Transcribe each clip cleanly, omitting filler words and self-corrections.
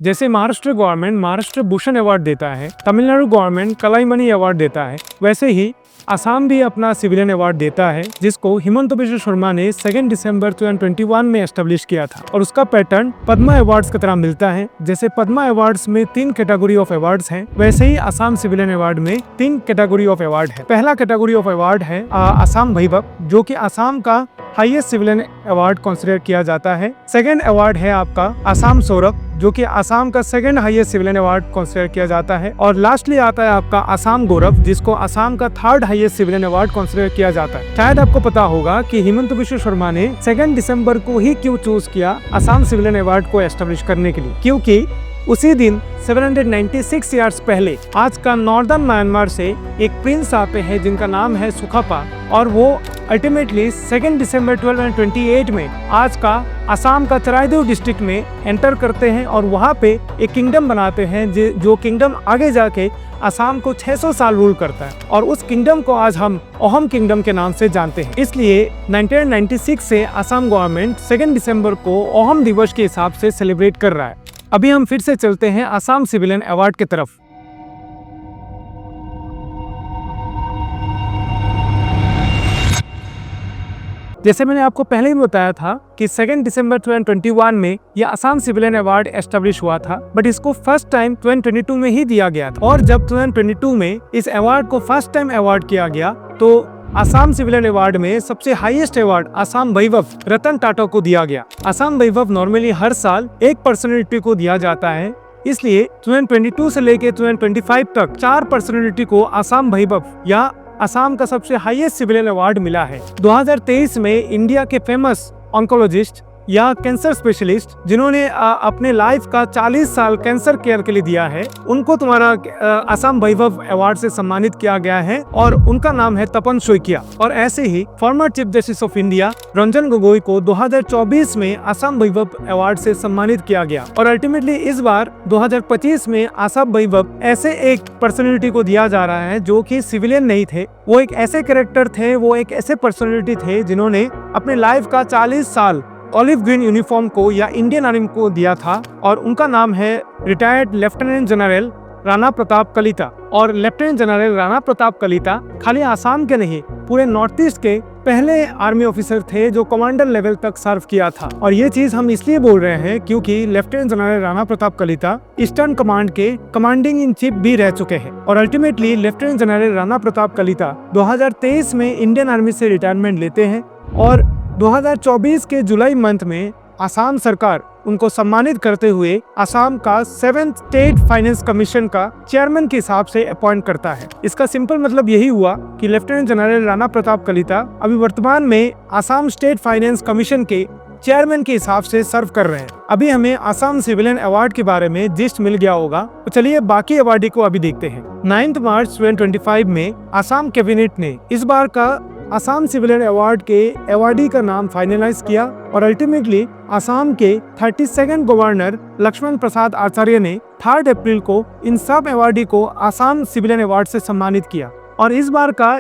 जैसे Maharashtra government Maharashtra Bhushan award देता है, तमिलनाडु गवर्नमेंट कलाईमणि अवार्ड देता है, वैसे ही असम भी अपना सिविलियन अवार्ड देता है, जिसको हिमंत बिश्व शर्मा ने 2 दिसंबर 2021 में एस्टेब्लिश किया था। और उसका पैटर्न पद्मा अवार्ड्स की तरह मिलता है। जैसे पद्मा अवार्ड्स में 3 कैटेगरी ऑफ अवार्ड्स हैं, वैसे ही असम सिविलियन अवार्ड में 3 कैटेगरी ऑफ अवार्ड है। पहला कैटेगरी ऑफ अवार्ड है असम वैभव, जो कि असम का हाईएस्ट सिविलियन अवार्ड कंसिडर किया जाता है। सेकंड अवार्ड है आपका असम सौरभ, जो कि असम का second highest civilian award consider किया जाता है। और लास्टली आता है आपका असम गौरव, जिसको असम का third highest civilian award consider किया जाता है। शायद आपको पता होगा कि हिमंत बिश्व शर्मा ने 2 दिसंबर को ही क्यों चूज किया असम सिविलियन अवार्ड को एस्टेब्लिश करने के लिए, क्योंकि उसी दिन 796 ईयर्स पहले आज का नॉर्दर्न म्यांमार से एक प्रिंस आते हैं जिनका नाम है सुखापा, और वो अल्टीमेटली 2 दिसंबर 1228 में आज का असम का चराइदेव डिस्ट्रिक्ट में एंटर करते हैं और वहाँ पे एक किंगडम बनाते हैं, जो किंगडम आगे जाके असम को 600 साल रूल करता है। और उस किंगडम को आज हम अहोम किंगडम के नाम से जानते हैं। इसलिए 1996 से असम गवर्नमेंट 2 दिसंबर को अहोम दिवस के हिसाब से सेलिब्रेट कर रहा है। अभी हम फिर से चलते हैं असम सिविलियन अवार्ड की तरफ। जैसे मैंने आपको पहले ही बताया था कि 2 दिसंबर 2021 में यह असम सिविलियन अवार्ड एस्टेब्लिश हुआ था, बट इसको फर्स्ट टाइम 2022 में ही दिया गया था। और जब 2022 में इस अवार्ड को फर्स्ट टाइम अवार्ड किया गया, तो असम सिविलियन अवार्ड में सबसे हाईएस्ट अवार्ड असम वैभव रतन टाटा को दिया गया। असम वैभव नॉर्मली हर साल एक पर्सनैलिटी को दिया जाता है, इसलिए 2022 से लेके 2025 तक 4 पर्सनैलिटी को असम वैभव या असम का सबसे हाईएस्ट सिविलियन अवार्ड मिला है। 2023 में इंडिया के फेमस ऑन्कोलॉजिस्ट या कैंसर स्पेशलिस्ट जिन्होंने अपने लाइफ का 40 साल कैंसर केयर के लिए दिया है, उनको तुम्हारा असम वैभव अवार्ड से सम्मानित किया गया है, और उनका नाम है तपन शोइकिया। और ऐसे ही former chief justice of India Ranjan Gogoi को 2024 में असम वैभव अवार्ड से सम्मानित किया गया। और अल्टीमेटली इस बार 2025 में असम वैभव ऐसे एक पर्सनैलिटी को दिया जा रहा है जो कि सिविलियन नहीं थे, वो एक ऐसे कैरेक्टर थे, वो एक ऐसे पर्सनैलिटी थे जिन्होंने अपने लाइफ का 40 साल ऑलिव ग्रीन यूनिफॉर्म को या इंडियन आर्मी को दिया था। और उनका नाम है retired lieutenant general Rana Pratap Kalita. और लेफ्टिनेंट जनरल राणा प्रताप कलिता खाली आसाम के नहीं, पूरे नॉर्थ ईस्ट के पहले आर्मी ऑफिसर थे जो कमांडर लेवल तक सर्व किया था। और ये चीज हम इसलिए बोल रहे हैं क्योंकि lieutenant general Rana Pratap Kalita eastern command के कमांडिंग इन चीफ भी रह चुके हैं। और ultimately lieutenant general Rana Pratap Kalita 2023 में इंडियन आर्मी से रिटायरमेंट लेते हैं, और 2024 के जुलाई मंथ में असम सरकार उनको सम्मानित करते हुए असम का 7th स्टेट फाइनेंस कमीशन का चेयरमैन के हिसाब से अपॉइंट करता है। इसका सिंपल मतलब यही हुआ कि लेफ्टिनेंट जनरल राणा प्रताप कलिता अभी वर्तमान में असम स्टेट फाइनेंस कमीशन के चेयरमैन के हिसाब से सर्व कर रहे हैं। अभी हमें असम सिविलियन अवार्ड के बारे में जिस्ट मिल गया होगा, तो चलिए बाकी अवार्डी को अभी देखते हैं। 9 मार्च 2025 में असम कैबिनेट ने इस बार का असम सिविलियन अवार्ड के अवार्डी का नाम फाइनलाइज किया, और अल्टीमेटली असम के 32nd गवर्नर लक्ष्मण प्रसाद आचार्य ने 3 अप्रैल को इन सब अवार्डी को असम सिविलियन अवार्ड से सम्मानित किया। और इस बार का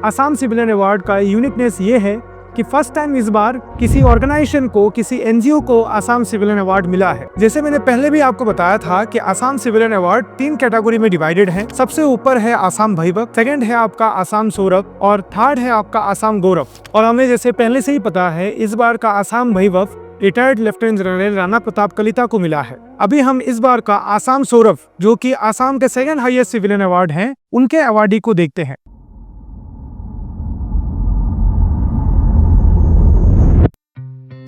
असम सिविलियन अवार्ड का यूनिकनेस ये है कि फर्स्ट टाइम इस बार किसी ऑर्गेनाइजेशन को, किसी एनजीओ को असम सिविलियन अवार्ड मिला है। जैसे मैंने पहले भी आपको बताया था कि असम सिविलियन अवार्ड 3 कैटेगरी में डिवाइडेड है। सबसे ऊपर है असम वैभव, सेकंड है आपका असम सौरभ, और थर्ड है आपका असम गौरव। और हमें जैसे पहले से ही पता है, इस बार का Assam Baibhav retired lieutenant general Rana Pratap Kalita को मिला है। अभी हम इस बार का असम सौरभ, जो कि असम के सेकंड हाईएस्ट सिविलियन अवार्ड है, उनके अवार्डी को देखते हैं।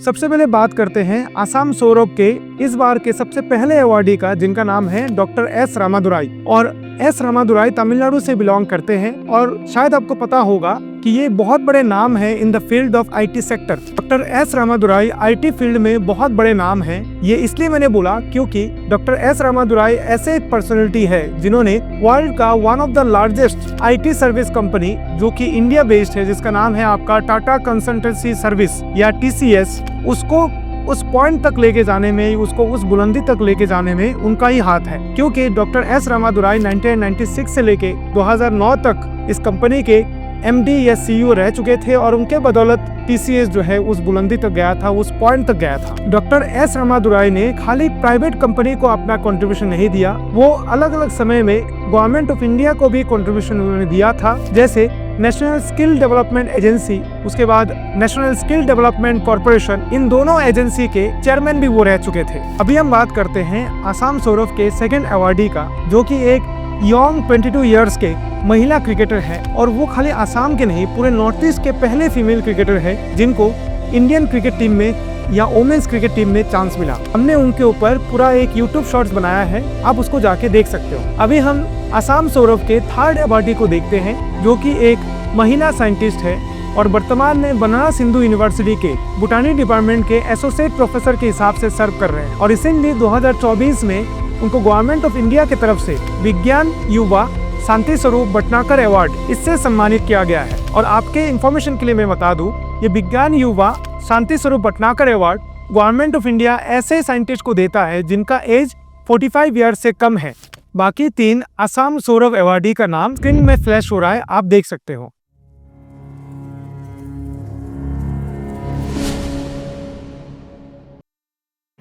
सबसे पहले बात करते हैं असम सौरभ के इस बार के सबसे पहले अवार्डी का, जिनका नाम है डॉक्टर एस रामादुराई। और एस रामादुराई तमिलनाडु से बिलोंग करते हैं, और शायद आपको पता होगा कि ये बहुत बड़े नाम है in the field of IT sector. Doctor S Ramadurai IT field में बहुत बड़े नाम है। ये इसलिए मैंने बोला क्योंकि डॉक्टर एस रामादुराई ऐसे एक पर्सनैलिटी है जिन्होंने वर्ल्ड का one of the largest IT service company, जो कि इंडिया बेस्ड है, जिसका नाम है आपका टाटा कंसल्टेंसी सर्विस या TCS, उसको उस पॉइंट तक लेके जाने में, उसको उस बुलंदी तक लेके जाने में उनका ही हाथ है। क्योंकि डॉक्टर एस रामादुराई 1996 से लेके 2009 तक इस कंपनी के MD या CEO रह चुके थे और उनके बदौलत TCS जो है उस बुलंदी तक गया था, उस पॉइंट तक गया था। डॉक्टर एस रामादुराई ने खाली प्राइवेट कंपनी को अपना कंट्रीब्यूशन नहीं दिया, वो अलग अलग समय में गवर्नमेंट ऑफ इंडिया को भी कंट्रीब्यूशन उन्होंने दिया था, जैसे नेशनल स्किल डेवलपमेंट एजेंसी, उसके बाद नेशनल स्किल डेवलपमेंट कॉर्पोरेशन, इन दोनों एजेंसी के चेयरमैन भी वो रह चुके थे। अभी हम बात करते हैं आसाम सौरभ के सेकंड अवार्डी का, जो कि एक यंग 22 इयर्स के महिला क्रिकेटर है और वो खाली आसाम के नहीं पूरे नॉर्थ ईस्ट के पहले फीमेल क्रिकेटर है जिनको इंडियन क्रिकेट टीम में या वोमेन्स क्रिकेट टीम में चांस मिला। हमने उनके ऊपर पूरा एक यूट्यूब शॉर्ट्स बनाया है, आप उसको जाके देख सकते हो। अभी हम आसाम सौरभ के थर्ड अवार्डी को देखते हैं, जो कि एक महिला साइंटिस्ट है और वर्तमान में बनारस हिंदू यूनिवर्सिटी के बोटानी डिपार्टमेंट के एसोसिएट प्रोफेसर के हिसाब से सर्व कर रहे हैं और रिसेंटली 2024 में उनको गवर्नमेंट ऑफ इंडिया की तरफ से विज्ञान युवा शांति स्वरूप भटनागर अवार्ड इससे सम्मानित किया गया है। और आपके इंफॉर्मेशन के लिए मैं बता दूं, ये विज्ञान युवा Shanti Swarup Bhatnagar award government of India ऐसे साइंटिस्ट को देता है जिनका एज 45 ईयर्स से कम है। बाकी 3 आसाम सौरभ अवार्डी का नाम स्क्रीन में फ्लैश हो रहा है, आप देख सकते हो।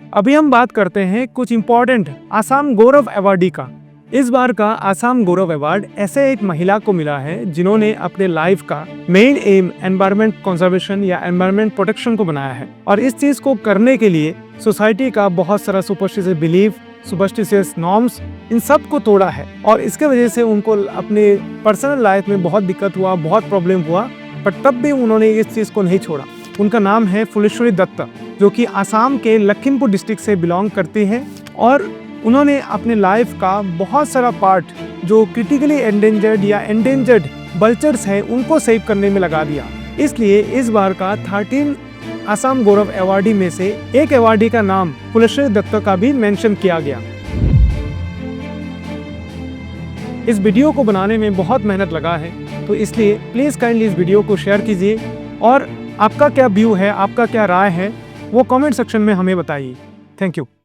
अभी हम बात करते हैं कुछ इंपॉर्टेंट आसाम गौरव अवार्डी का। इस बार का आसाम गौरव अवार्ड ऐसे एक महिला को मिला है जिन्होंने अपने लाइफ का मेन एम एनवायरमेंट कंजर्वेशन या एनवायरमेंट प्रोटेक्शन को बनाया है और इस चीज को करने के लिए सोसाइटी का बहुत सारा सुपरस्टिशियस बिलीफ, सुपरस्टिशियस नॉर्म्स, इन सब को तोड़ा है और इसके वजह से उनको अपने पर्सनल लाइफ में बहुत दिक्कत हुआ, बहुत प्रॉब्लम हुआ, पर तब भी उन्होंने इस चीज को नहीं छोड़ा। उनका नाम है फुलेश्वरी दत्त, जो कि आसाम के लखीमपुर डिस्ट्रिक्ट से बिलोंग करती है और उन्होंने अपने लाइफ का बहुत सारा पार्ट जो क्रिटिकली एंडेंजर्ड या एंडेंजर्ड बल्चर्स हैं उनको सेव करने में लगा दिया। इसलिए इस बार का 13 आसाम गौरव अवार्डी में से एक अवार्डी का नाम फुलेश्वरी दत्त का भी मेंशन किया गया। इस वीडियो को बनाने में बहुत मेहनत लगा है, तो इसलिए प्लीज काइंडली इस वीडियो को शेयर कीजिए और आपका क्या व्यू है, आपका क्या राय है, वो कमेंट सेक्शन में हमें बताइए। Thank you.